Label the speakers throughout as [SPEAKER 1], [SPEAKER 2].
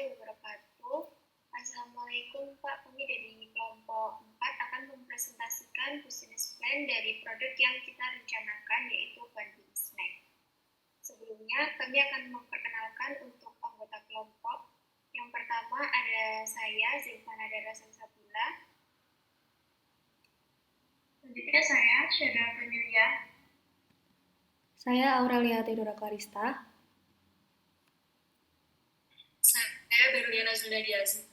[SPEAKER 1] warahmatullahi wabarakatuh. Assalamualaikum Pak, kami dari kelompok 4 akan mempresentasikan business plan dari produk yang kita rencanakan, yaitu Bandung Snack. Sebelumnya, kami akan memperkenalkan untuk anggota kelompok. Yang pertama ada saya, Zilfana Dara Salsabila.
[SPEAKER 2] Selanjutnya saya, Syeda Femilia.
[SPEAKER 3] Saya Aurelia Theodora Clarista.
[SPEAKER 2] Saya Berliana Zuldadiaz.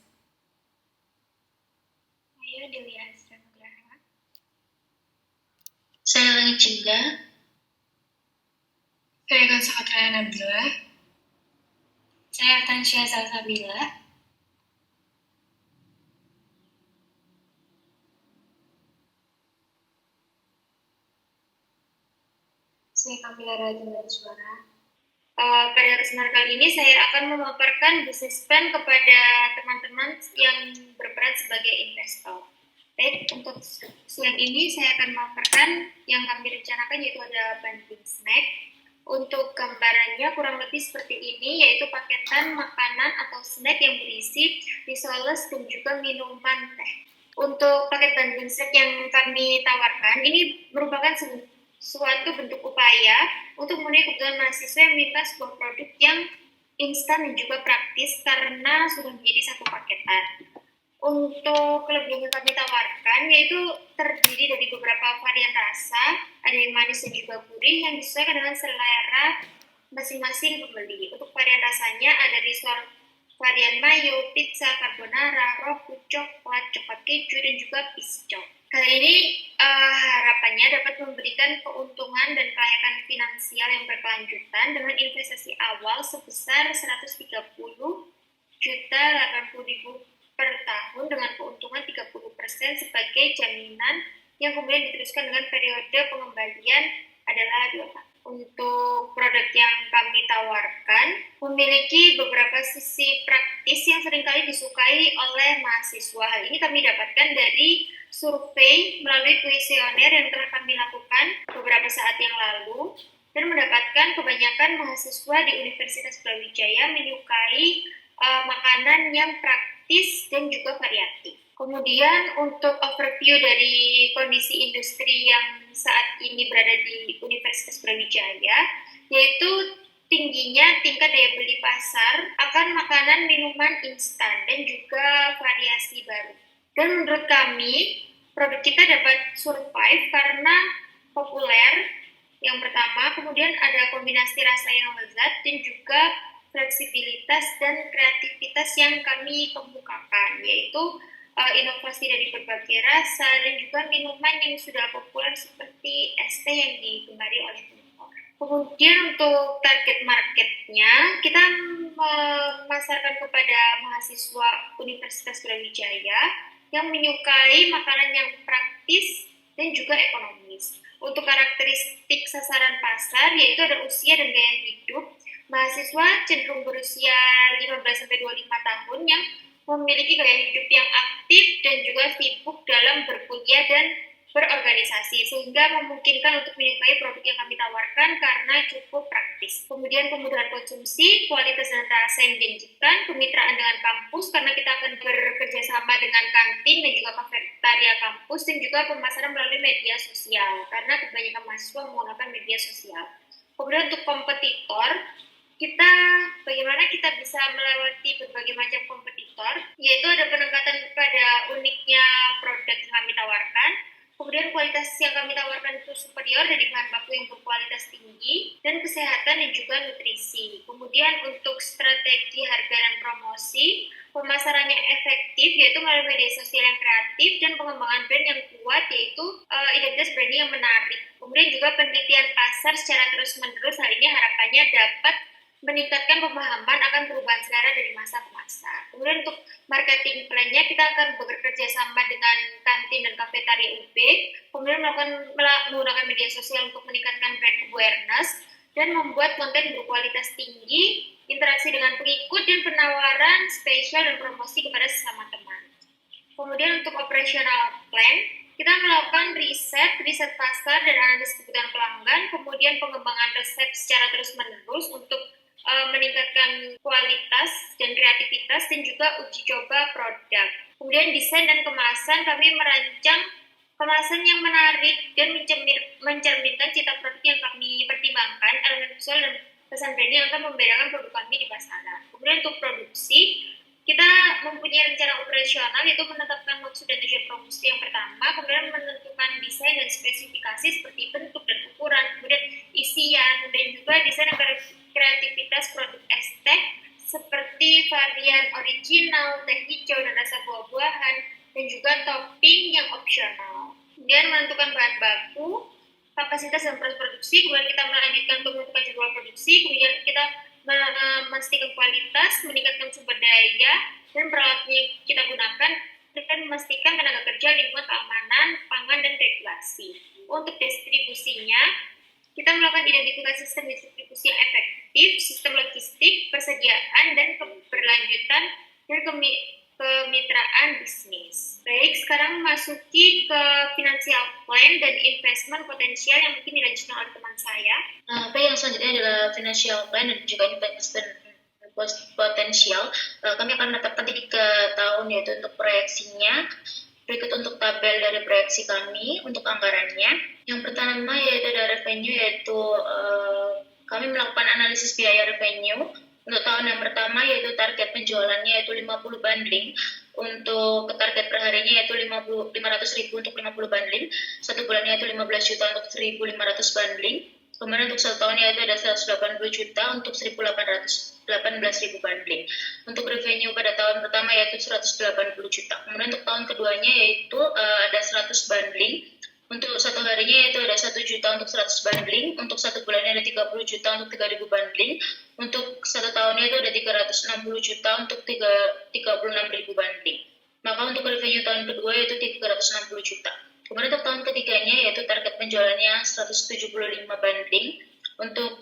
[SPEAKER 1] Saya Delia Azra Nugraha.
[SPEAKER 2] Saya Langit Cinda. Saya Kansahatraya Nabila. Saya Tansya Salsabila.
[SPEAKER 1] Saya Kamila Rajin Suara. Pada kesempatan kali ini saya akan memaparkan business plan kepada teman-teman yang berperan sebagai investor. Baik, untuk siang ini saya akan memaparkan yang kami rencanakan, yaitu ada Bandung Snack. Untuk gambarannya kurang lebih seperti ini, yaitu paketan makanan atau snack yang berisi risoles dan juga minuman teh. Untuk paket Bandung Snack yang kami tawarkan, ini merupakan suatu bentuk upaya untuk memenuhi kebutuhan mahasiswa yang minta sebuah produk yang instan dan juga praktis karena sudah menjadi satu paketan. Untuk kelebihan yang kami tawarkan yaitu terdiri dari beberapa varian rasa, ada yang manis dan juga gurih yang disesuaikan dengan selera masing-masing pembeli. Untuk varian rasanya ada risol varian mayo, pizza, carbonara, roku, coklat keju, dan juga pisco. Hal ini harapannya dapat memberikan keuntungan dan kelayakan finansial yang berkelanjutan dengan investasi awal sebesar 130.080.000 per tahun dengan keuntungan 30% sebagai jaminan yang kemudian diteruskan dengan periode pengembalian adalah 2 tahun. Untuk produk yang kami tawarkan memiliki beberapa sisi praktis yang seringkali disukai oleh mahasiswa. Hal ini kami dapatkan dari survei melalui kuesioner yang telah kami lakukan beberapa saat yang lalu dan mendapatkan kebanyakan mahasiswa di Universitas Brawijaya menyukai makanan yang praktis dan juga variatif. Kemudian untuk overview dari kondisi industri yang saat ini berada di Universitas Brawijaya, yaitu tingginya tingkat daya beli pasar akan makanan minuman instan dan juga variasi baru. Dan menurut kami, produk kita dapat survive karena populer, yang pertama, kemudian ada kombinasi rasa yang lezat dan juga fleksibilitas dan kreativitas yang kami kemukakan, yaitu inovasi dari berbagai rasa dan juga minuman yang sudah populer seperti es teh yang digemari oleh peminum. Kemudian untuk target marketnya, kita memasarkan kepada mahasiswa Universitas Brawijaya yang menyukai makanan yang praktis dan juga ekonomis. Untuk karakteristik sasaran pasar, yaitu ada usia dan gaya hidup, mahasiswa cenderung berusia 15-25 tahun yang memiliki gaya hidup yang aktif dan juga sibuk dalam berkuliah dan berorganisasi, sehingga memungkinkan untuk menyukai produk yang kami tawarkan karena cukup praktis. Kemudian kemudahan konsumsi, kualitas dan rasa yang menjanjikan, kemitraan dengan kampus karena kita akan bekerja sama dengan kantin dan juga kafetaria kampus, dan juga pemasaran melalui media sosial karena kebanyakan mahasiswa menggunakan media sosial. Kemudian untuk kompetitor, bagaimana kita bisa melewati berbagai macam kompetitor, yaitu ada peningkatan pada uniknya produk yang kami tawarkan, kemudian kualitas yang kami tawarkan itu superior dari bahan baku yang berkualitas tinggi, dan kesehatan dan juga nutrisi. Kemudian untuk strategi harga dan promosi, pemasarannya efektif, yaitu melalui media sosial yang kreatif dan pengembangan brand yang kuat, yaitu identitas branding yang menarik. Kemudian juga penelitian pasar secara terus-menerus, hal ini harapannya dapat meningkatkan pemahaman akan perubahan selera dari masa ke masa. Kemudian untuk marketing plan-nya, kita akan bekerja sama dengan kantin dan kafetaria UB, kemudian menggunakan media sosial untuk meningkatkan brand awareness, dan membuat konten berkualitas tinggi, interaksi dengan pengikut, dan penawaran spesial dan promosi kepada sesama teman. Kemudian untuk operational plan, kita melakukan riset pasar dan analisis kebutuhan pelanggan, kemudian pengembangan resep secara terus-menerus untuk meningkatkan kualitas dan kreativitas dan juga uji coba produk. Kemudian desain dan kemasan, kami merancang kemasan yang menarik dan mencerminkan cita produk yang kami pertimbangkan, elemen visual dan pesan branding akan membedakan produk kami di pasaran. Kemudian untuk produksi, kita mempunyai rencana operasional, yaitu menetapkan maksud dan tujuan promosi yang pertama, kemudian menentukan desain dan spesifikasi seperti bentuk dan ukuran, kemudian isian, dan juga desain dan kreativitas produk estek seperti varian original, teh hijau, dan rasa buah-buahan, dan juga topping yang opsional. Kemudian menentukan bahan baku, kapasitas dan proses produksi, kemudian kita melanjutkan untuk menentukan jadwal produksi, kemudian kita memastikan kualitas, meningkatkan sumber daya, dan peralatan yang kita gunakan, dan memastikan tenaga kerja, lingkungan keamanan, pangan, dan regulasi. Untuk distribusinya, kita melakukan identifikasi sistem distribusi yang efektif, sistem logistik, persediaan, dan keberlanjutan, dan kemitraan bisnis. Baik, sekarang masuki ke financial plan dan investment potensial yang mungkin dilanjutkan oleh teman saya.
[SPEAKER 2] Baik, yang selanjutnya adalah financial plan dan juga investment potensial. Kami akan menetapkan 3 tahun yaitu untuk proyeksinya. Berikut untuk tabel dari proyeksi kami untuk anggarannya. Yang pertama yaitu ada revenue, yaitu kami melakukan analisis biaya revenue. Untuk tahun yang pertama yaitu target penjualannya yaitu 50 bundling, untuk target per harinya yaitu 500.000 untuk 50 bundling, 1 bulannya yaitu 15 juta untuk 1.500 bundling, kemudian untuk 1 tahunnya yaitu ada 180 juta untuk 18.000 bundling. Untuk revenue pada tahun pertama yaitu 180 juta, kemudian untuk tahun keduanya yaitu ada 100 bundling, untuk 1 harinya yaitu ada 1 juta untuk 100 bundling, untuk 1 bulannya ada 30 juta untuk 3.000 bundling, untuk 1 tahunnya itu ada 360 juta untuk 36.000 bundling. Maka untuk revenue tahun kedua yaitu 360 juta. Kemudian untuk tahun ketiganya yaitu target penjualannya 175 bundling, untuk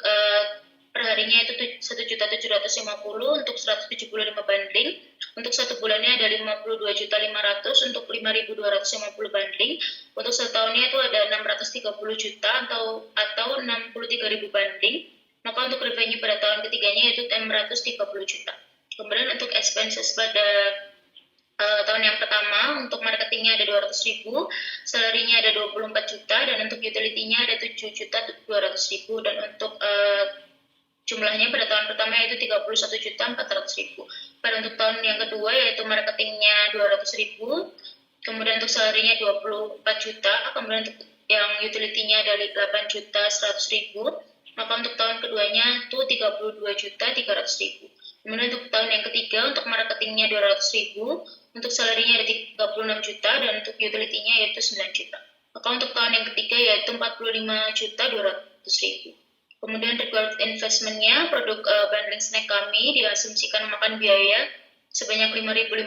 [SPEAKER 2] perharinya itu 1.750 untuk 175 bundling, untuk 1 bulannya ada 52.500 untuk 5.250 bundling, untuk 1 tahunnya itu ada 630 juta atau 63.000 bundling. Maka untuk revenue pada tahun ketiganya yaitu 630 juta. Kemudian untuk expenses pada tahun yang pertama, untuk marketingnya ada 200.000, salary-nya ada 24 juta, dan untuk utility-nya ada 7.200.000, dan untuk jumlahnya pada tahun pertama yaitu 31.400.000. Pada untuk tahun yang kedua yaitu marketingnya 200.000, kemudian untuk salary-nya 24 juta, kemudian untuk yang utility-nya ada 8.100.000. Maka untuk tahun keduanya itu 32.300.000. Kemudian untuk tahun yang ketiga untuk marketingnya 200.000, untuk salary-nya ada 36 juta, dan untuk utility-nya yaitu 9 juta. Maka untuk tahun yang ketiga yaitu 45.200.000. Kemudian required investment-nya, produk bundling snack kami diasumsikan memakan biaya sebanyak 5.500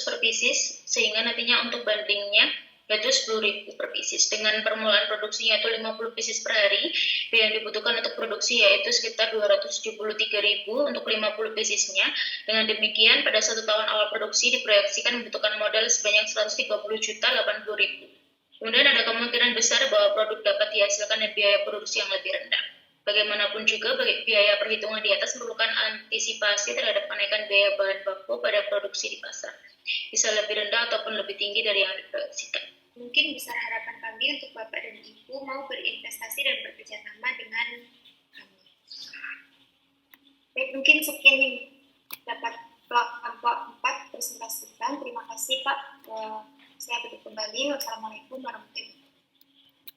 [SPEAKER 2] per pieces, sehingga nantinya untuk bundlingnya yaitu 10.000 per pieces. Dengan permulaan produksinya itu 50 pieces per hari, yang dibutuhkan untuk produksi yaitu sekitar 273.000 untuk 50 piecesnya. Dengan demikian, pada 1 tahun awal produksi diproyeksikan membutuhkan modal sebanyak 130.080.000. Kemudian ada kemungkinan besar bahwa produk dapat dihasilkan dengan biaya produksi yang lebih rendah. Bagaimanapun juga, biaya perhitungan di atas merupakan antisipasi terhadap kenaikan biaya bahan baku pada produksi di pasar. Bisa lebih rendah ataupun lebih tinggi dari yang diproyeksikan.
[SPEAKER 1] Mungkin besar harapan kami untuk Bapak dan Ibu mau berinvestasi dan bekerja sama dengan kami. Baik, mungkin sekian yang dapat kelompok 4 presentasikan. Terima kasih Pak. Saya tutup kembali. Wassalamualaikum warahmatullahi wabarakatuh.